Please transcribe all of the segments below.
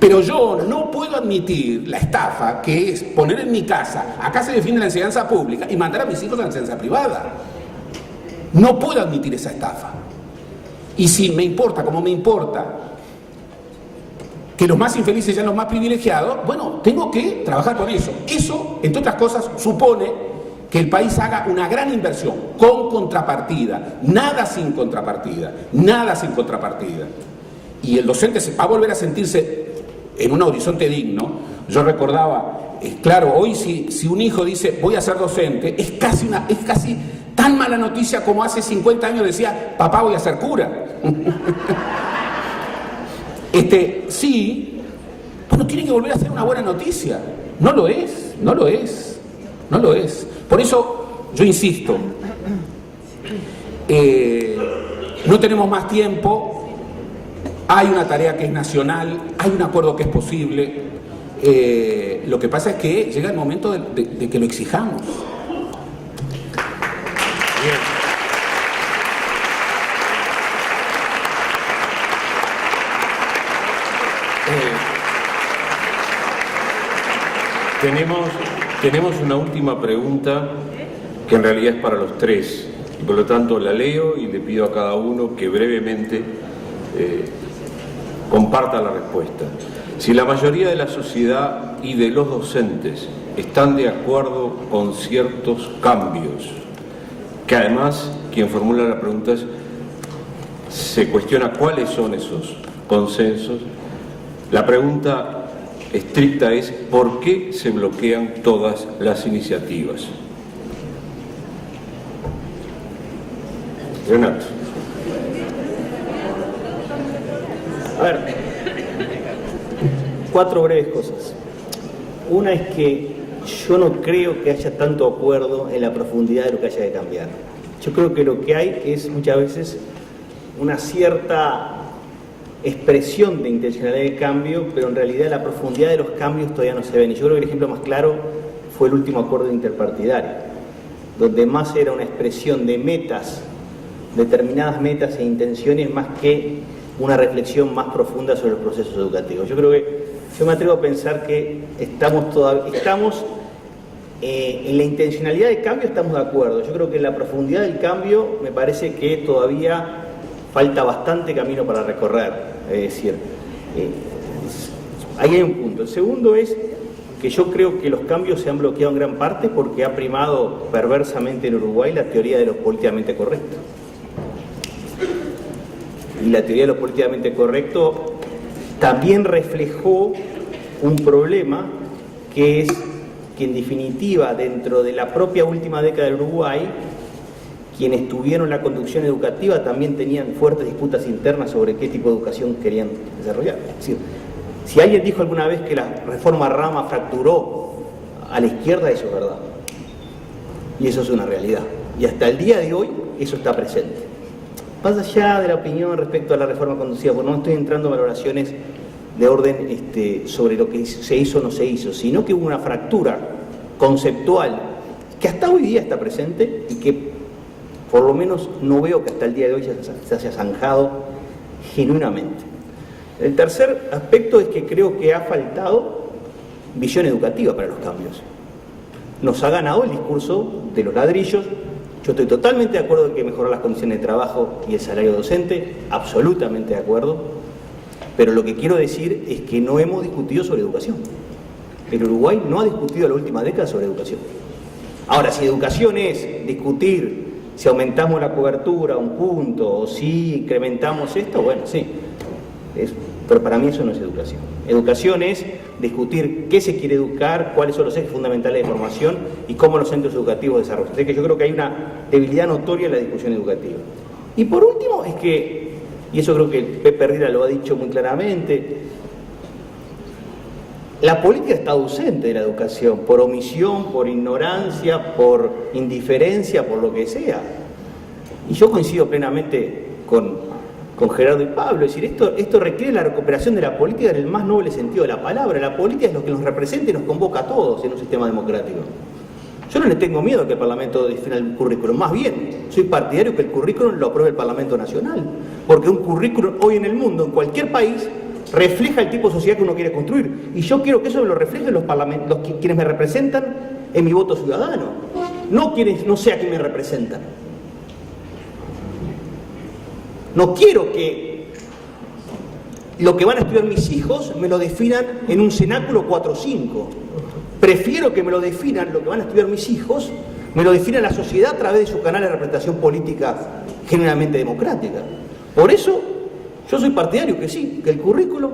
Pero yo no puedo admitir la estafa que es poner en mi casa, acá se defiende la enseñanza pública, y mandar a mis hijos a la enseñanza privada. No puedo admitir esa estafa. Y si me importa, como me importa, que los más infelices sean los más privilegiados, bueno, tengo que trabajar con eso. Eso, entre otras cosas, supone que el país haga una gran inversión, con contrapartida, nada sin contrapartida, nada sin contrapartida. Y el docente va a volver a sentirse en un horizonte digno. Yo recordaba, claro, hoy si un hijo dice voy a ser docente, es casi tan mala noticia como hace 50 años decía papá voy a ser cura. Sí, bueno, tiene que volver a ser una buena noticia. No lo es, no lo es, no lo es. Por eso yo insisto, no tenemos más tiempo, hay una tarea que es nacional, hay un acuerdo que es posible, lo que pasa es que llega el momento de que lo exijamos. Bien. Tenemos una última pregunta que en realidad es para los tres, y por lo tanto la leo y le pido a cada uno que brevemente comparta la respuesta. Si la mayoría de la sociedad y de los docentes están de acuerdo con ciertos cambios, que además quien formula la pregunta se cuestiona cuáles son esos consensos, la pregunta estricta es ¿por qué se bloquean todas las iniciativas? Renato. A ver, 4 breves cosas. Una es que yo no creo que haya tanto acuerdo en la profundidad de lo que haya que cambiar. Yo creo que lo que hay es muchas veces una cierta expresión de intencionalidad de cambio, pero en realidad la profundidad de los cambios todavía no se ven. Y yo creo que el ejemplo más claro fue el último acuerdo interpartidario, donde más era una expresión de metas, determinadas metas e intenciones, más que una reflexión más profunda sobre los procesos educativos. Yo me atrevo a pensar que estamos en la intencionalidad de cambio estamos de acuerdo. Yo creo que en la profundidad del cambio me parece que todavía falta bastante camino para recorrer. Es decir, ahí hay un punto. El segundo es que yo creo que los cambios se han bloqueado en gran parte porque ha primado perversamente en Uruguay la teoría de lo políticamente correcto. Y la teoría de lo políticamente correcto también reflejó un problema que es que en definitiva dentro de la propia última década de Uruguay quienes tuvieron la conducción educativa también tenían fuertes disputas internas sobre qué tipo de educación querían desarrollar. Es decir, si alguien dijo alguna vez que la reforma Rama fracturó a la izquierda, eso es verdad. Y eso es una realidad. Y hasta el día de hoy eso está presente. Más allá de la opinión respecto a la reforma conducida, porque no estoy entrando en valoraciones de orden sobre lo que se hizo o no se hizo, sino que hubo una fractura conceptual que hasta hoy día está presente y que por lo menos no veo que hasta el día de hoy se haya zanjado genuinamente. El tercer aspecto es que creo que ha faltado visión educativa para los cambios. Nos ha ganado el discurso de los ladrillos. Yo estoy totalmente de acuerdo en que mejorar las condiciones de trabajo y el salario docente, absolutamente de acuerdo, pero lo que quiero decir es que no hemos discutido sobre educación. El Uruguay no ha discutido la última década sobre educación. Ahora, si educación es discutir si aumentamos la cobertura a un punto o si incrementamos esto, bueno, sí. Pero para mí eso no es educación. Educación es discutir qué se quiere educar, cuáles son los ejes fundamentales de formación y cómo los centros educativos desarrollan. Así que yo creo que hay una debilidad notoria en la discusión educativa. Y por último es que, y eso creo que Pepe Riera lo ha dicho muy claramente, la política está ausente de la educación, por omisión, por ignorancia, por indiferencia, por lo que sea. Y yo coincido plenamente con Gerardo y Pablo, es decir, esto requiere la recuperación de la política en el más noble sentido de la palabra. La política es lo que nos representa y nos convoca a todos en un sistema democrático. Yo no le tengo miedo a que el Parlamento defina el currículum, más bien, soy partidario que el currículum lo apruebe el Parlamento Nacional, porque un currículum hoy en el mundo, en cualquier país, refleja el tipo de sociedad que uno quiere construir. Y yo quiero que eso me lo reflejen los quienes me representan en mi voto ciudadano, no quienes no sé a quién me representan. No quiero que lo que van a estudiar mis hijos me lo definan en un cenáculo 4 o 5. Prefiero que me lo definan lo que van a estudiar mis hijos, me lo defina la sociedad a través de su canal de representación política generalmente democrática. Por eso yo soy partidario que sí, que el currículum,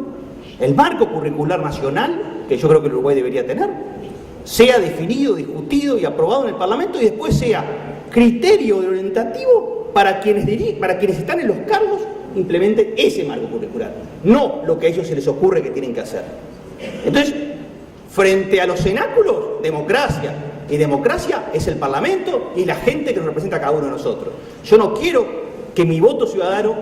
el marco curricular nacional, que yo creo que el Uruguay debería tener, sea definido, discutido y aprobado en el Parlamento y después sea criterio orientativo para quienes están en los cargos, implementen ese marco curricular, no lo que a ellos se les ocurre que tienen que hacer. Entonces, frente a los cenáculos, democracia. Y democracia es el Parlamento y la gente que nos representa a cada uno de nosotros. Yo no quiero que mi voto ciudadano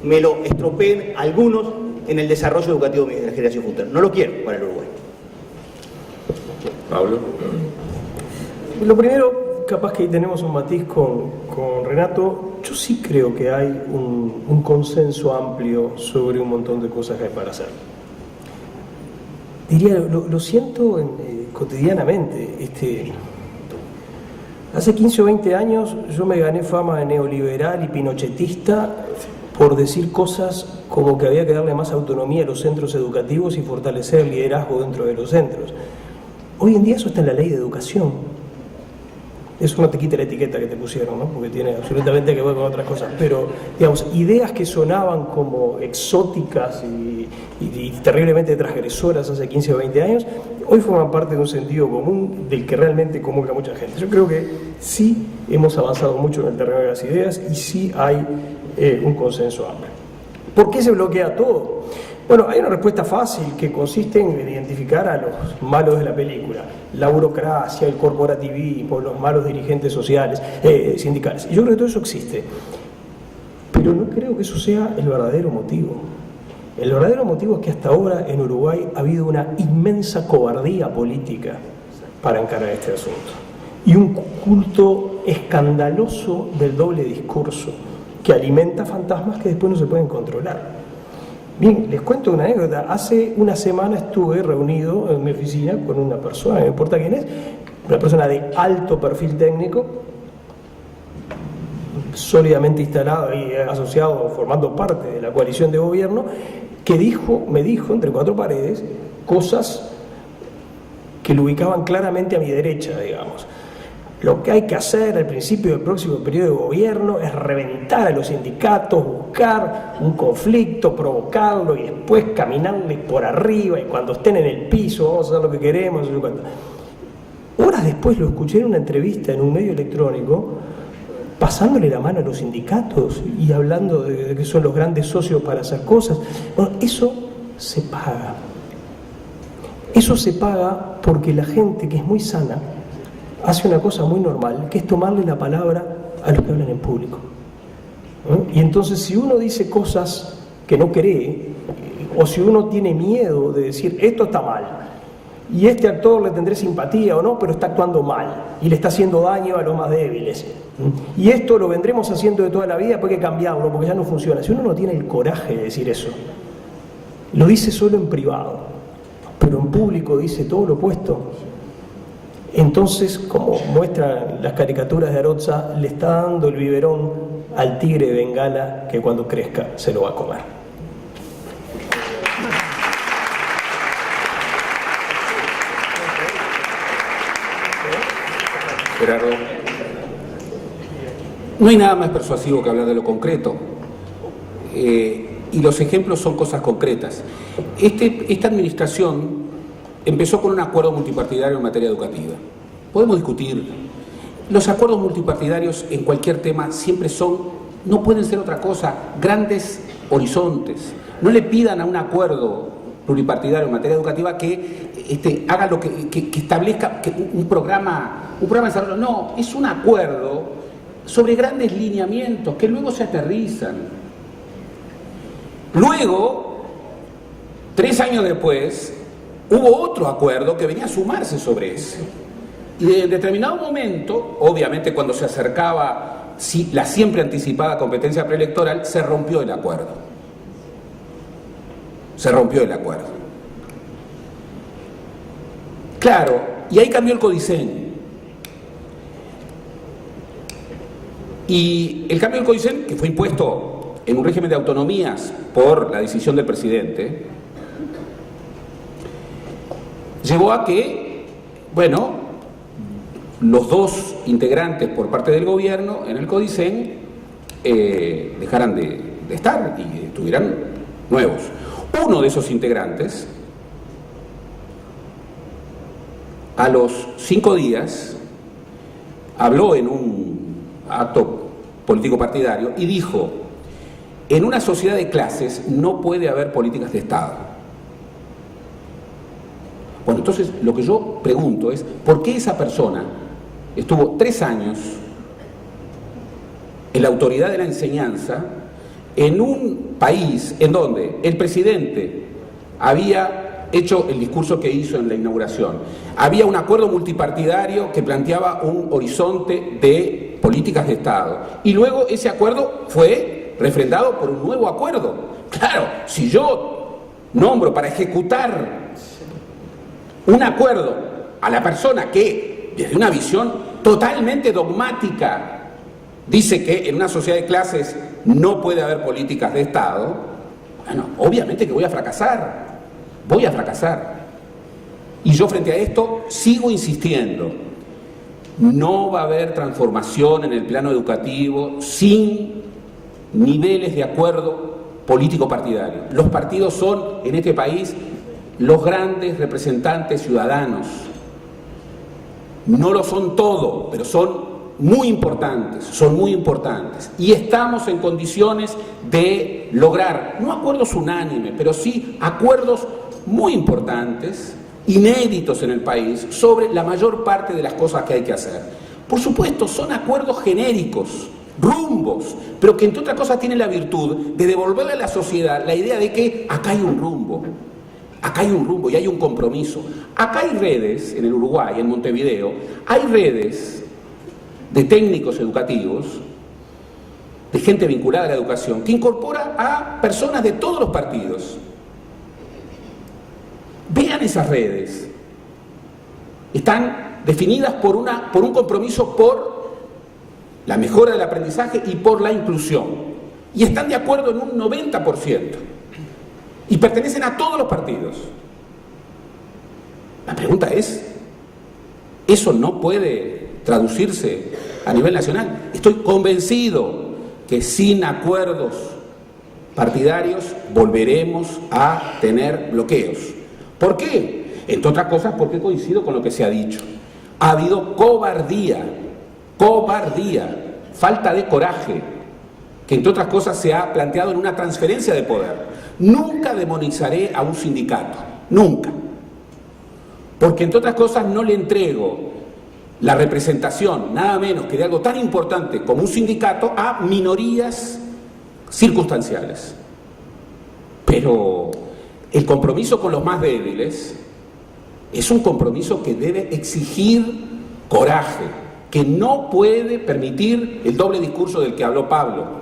me lo estropeen algunos en el desarrollo educativo de la generación futura. No lo quiero para el Uruguay. Pablo. Lo primero, capaz que ahí tenemos un matiz con Renato. Yo sí creo que hay un consenso amplio sobre un montón de cosas que hay para hacer. Diría, lo siento cotidianamente. Hace 15 o 20 años yo me gané fama de neoliberal y pinochetista por decir cosas como que había que darle más autonomía a los centros educativos y fortalecer el liderazgo dentro de los centros. Hoy en día eso está en la ley de educación. Eso no te quita la etiqueta que te pusieron, ¿no? Porque tiene absolutamente que ver con otras cosas. Pero, digamos, ideas que sonaban como exóticas y terriblemente transgresoras hace 15 o 20 años, hoy forman parte de un sentido común del que realmente comulga mucha gente. Yo creo que sí hemos avanzado mucho en el terreno de las ideas y sí hay un consenso amplio. ¿Por qué se bloquea todo? Bueno, hay una respuesta fácil que consiste en identificar a los malos de la película, la burocracia, el corporativismo, los malos dirigentes sociales, sindicales. Y yo creo que todo eso existe, pero no creo que eso sea el verdadero motivo. El verdadero motivo es que hasta ahora en Uruguay ha habido una inmensa cobardía política para encarar este asunto y un culto escandaloso del doble discurso que alimenta fantasmas que después no se pueden controlar. Bien, les cuento una anécdota. Hace una semana estuve reunido en mi oficina con una persona, no importa quién es, una persona de alto perfil técnico, sólidamente instalado y asociado, formando parte de la coalición de gobierno, que me dijo entre cuatro paredes cosas que lo ubicaban claramente a mi derecha, digamos. Lo que hay que hacer al principio del próximo periodo de gobierno es reventar a los sindicatos, buscar un conflicto, provocarlo y después caminarles por arriba y cuando estén en el piso vamos a hacer lo que queremos. Horas después lo escuché en una entrevista en un medio electrónico pasándole la mano a los sindicatos y hablando de que son los grandes socios para hacer cosas. Bueno, eso se paga. Eso se paga porque la gente que es muy sana hace una cosa muy normal, que es tomarle la palabra a los que hablan en público. Y entonces si uno dice cosas que no cree, o si uno tiene miedo de decir esto está mal, y este actor le tendré simpatía o no, pero está actuando mal, y le está haciendo daño a los más débiles, y esto lo vendremos haciendo de toda la vida, porque hay que cambiarlo, porque ya no funciona. Si uno no tiene el coraje de decir eso, lo dice solo en privado, pero en público dice todo lo opuesto, entonces, como muestran las caricaturas de Arocha, le está dando el biberón al tigre de Bengala que cuando crezca se lo va a comer. Gerardo. No hay nada más persuasivo que hablar de lo concreto. Y los ejemplos son cosas concretas. Esta administración empezó con un acuerdo multipartidario en materia educativa. Podemos discutir. Los acuerdos multipartidarios en cualquier tema siempre no pueden ser otra cosa, grandes horizontes. No le pidan a un acuerdo pluripartidario en materia educativa que haga lo que establezca un programa de desarrollo. No, es un acuerdo sobre grandes lineamientos que luego se aterrizan. Luego, 3 años después, hubo otro acuerdo que venía a sumarse sobre ese. Y en determinado momento, obviamente cuando se acercaba la siempre anticipada competencia preelectoral, se rompió el acuerdo. se rompió el acuerdo. Claro, y ahí cambió el Codicen. Y el cambio del Codicen, que fue impuesto en un régimen de autonomías por la decisión del presidente, llevó a que, bueno, los dos integrantes por parte del gobierno en el Codicen dejaran de estar y tuvieran nuevos. Uno de esos integrantes, a los 5 días, habló en un acto político partidario y dijo: en una sociedad de clases no puede haber políticas de Estado. Bueno, entonces lo que yo pregunto es, ¿por qué esa persona estuvo 3 años en la autoridad de la enseñanza en un país en donde el presidente había hecho el discurso que hizo en la inauguración, había un acuerdo multipartidario que planteaba un horizonte de políticas de Estado, y luego ese acuerdo fue refrendado por un nuevo acuerdo? Claro, si yo nombro para ejecutar un acuerdo a la persona que, desde una visión totalmente dogmática, dice que en una sociedad de clases no puede haber políticas de Estado, bueno, obviamente que voy a fracasar. Y yo frente a esto sigo insistiendo: no va a haber transformación en el plano educativo sin niveles de acuerdo político partidario. Los partidos son, en este país, los grandes representantes ciudadanos. No lo son todo, pero son muy importantes, y estamos en condiciones de lograr, no acuerdos unánimes, pero sí acuerdos muy importantes, inéditos en el país, sobre la mayor parte de las cosas que hay que hacer. Por supuesto, son acuerdos genéricos, rumbos, pero que entre otras cosas tienen la virtud de devolverle a la sociedad la idea de que acá hay un rumbo y hay un compromiso. Acá hay redes, en el Uruguay, en Montevideo, hay redes de técnicos educativos, de gente vinculada a la educación, que incorpora a personas de todos los partidos. Vean esas redes. Están definidas por un compromiso por la mejora del aprendizaje y por la inclusión. Y están de acuerdo en un 90%. Y pertenecen a todos los partidos. La pregunta es, ¿eso no puede traducirse a nivel nacional? Estoy convencido que sin acuerdos partidarios volveremos a tener bloqueos. ¿Por qué? Entre otras cosas porque coincido con lo que se ha dicho. Ha habido cobardía, falta de coraje, que entre otras cosas se ha planteado en una transferencia de poder. Nunca demonizaré a un sindicato, nunca. Porque entre otras cosas no le entrego la representación, nada menos que de algo tan importante como un sindicato, a minorías circunstanciales. Pero el compromiso con los más débiles es un compromiso que debe exigir coraje, que no puede permitir el doble discurso del que habló Pablo,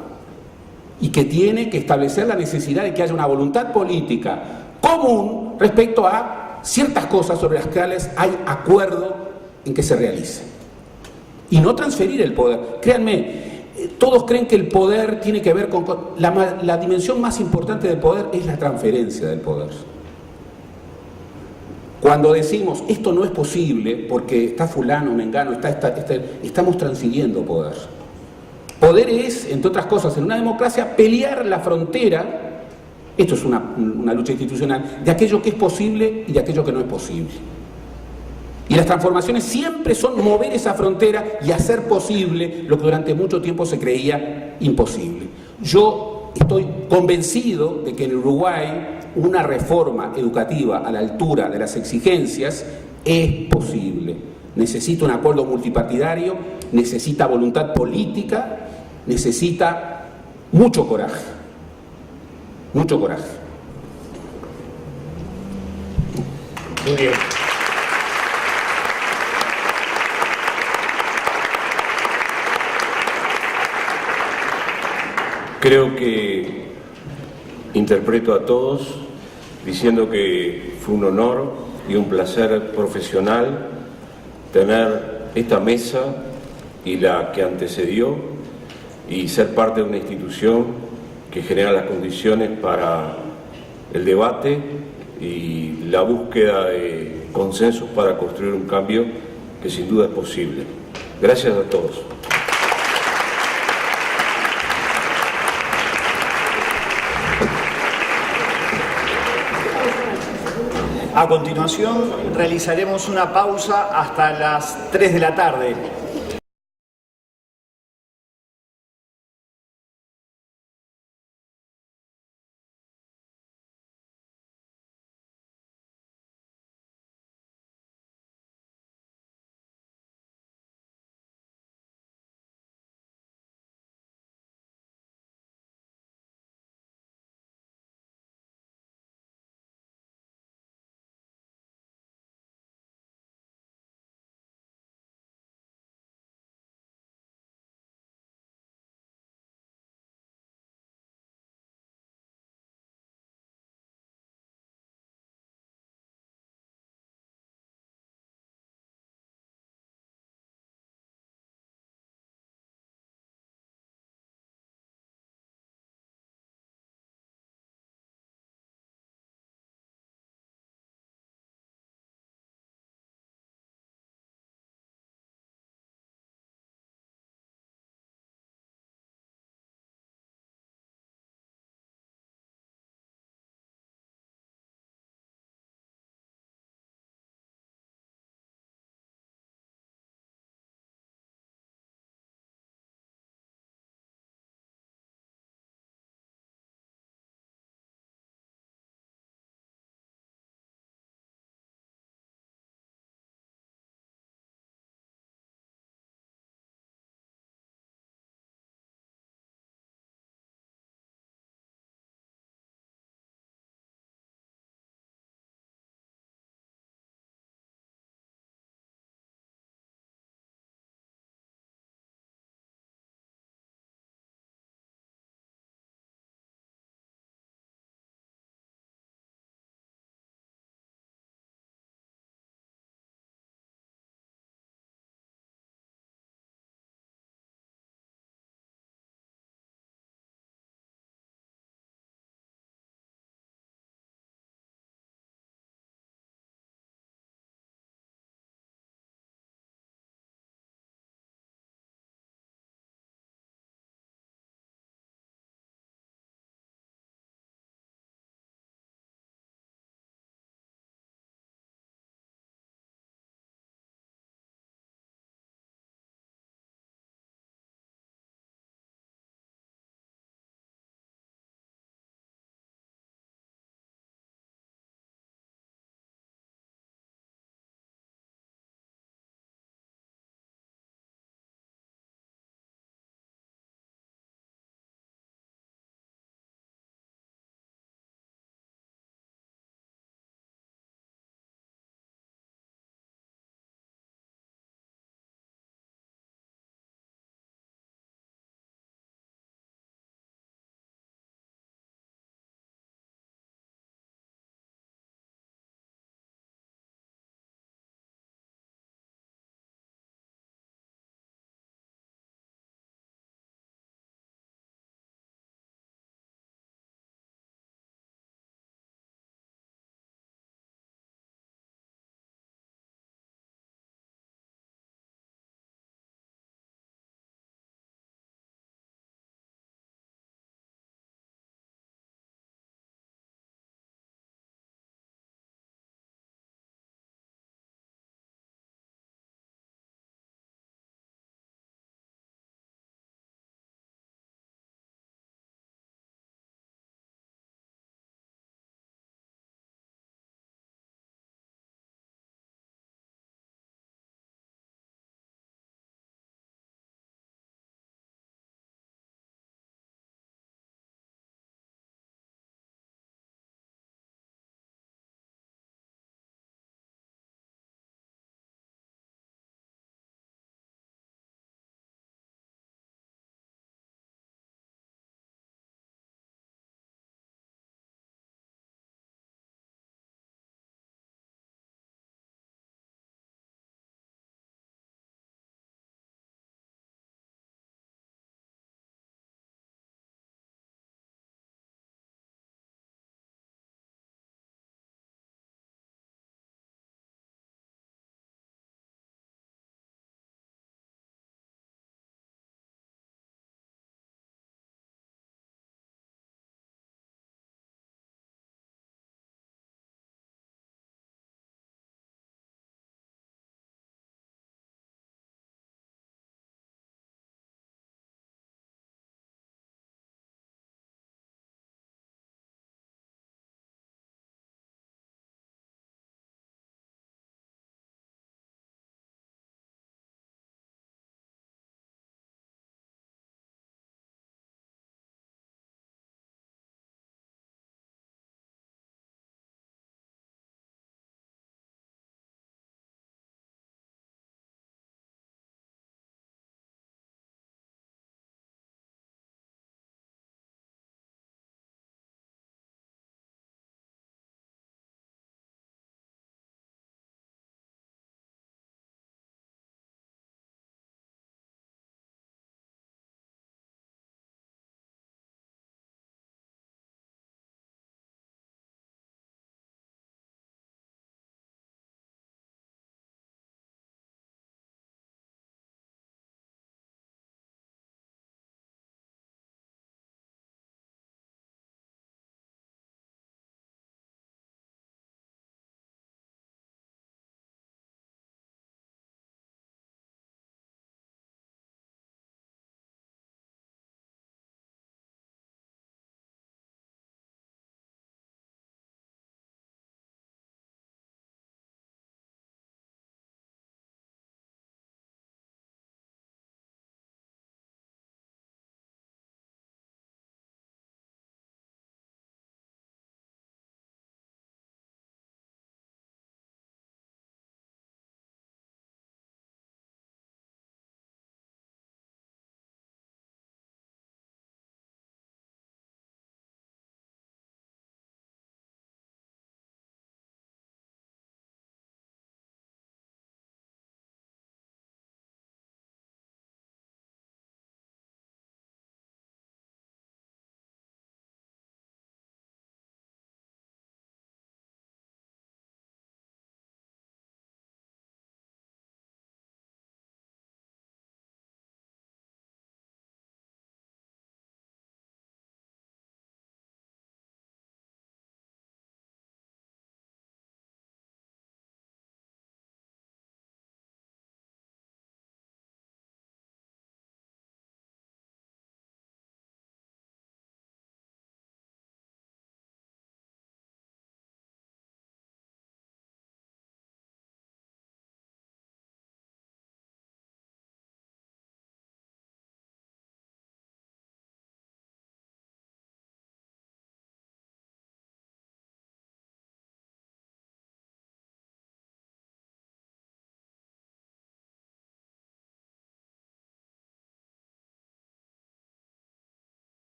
y que tiene que establecer la necesidad de que haya una voluntad política común respecto a ciertas cosas sobre las cuales hay acuerdo en que se realice. Y no transferir el poder. Créanme, todos creen que el poder tiene que ver con... La dimensión más importante del poder es la transferencia del poder. Cuando decimos esto no es posible porque está fulano, mengano, estamos transfiriendo poder. Poder es, entre otras cosas, en una democracia, pelear la frontera, esto es una lucha institucional, de aquello que es posible y de aquello que no es posible. Y las transformaciones siempre son mover esa frontera y hacer posible lo que durante mucho tiempo se creía imposible. Yo estoy convencido de que en Uruguay una reforma educativa a la altura de las exigencias es posible. Necesita un acuerdo multipartidario, necesita voluntad política, necesita mucho coraje. Mucho coraje. Muy bien. Creo que interpreto a todos diciendo que fue un honor y un placer profesional tener esta mesa y la que antecedió y ser parte de una institución que genera las condiciones para el debate y la búsqueda de consensos para construir un cambio que sin duda es posible. Gracias a todos. A continuación realizaremos una pausa hasta las 3 de la tarde.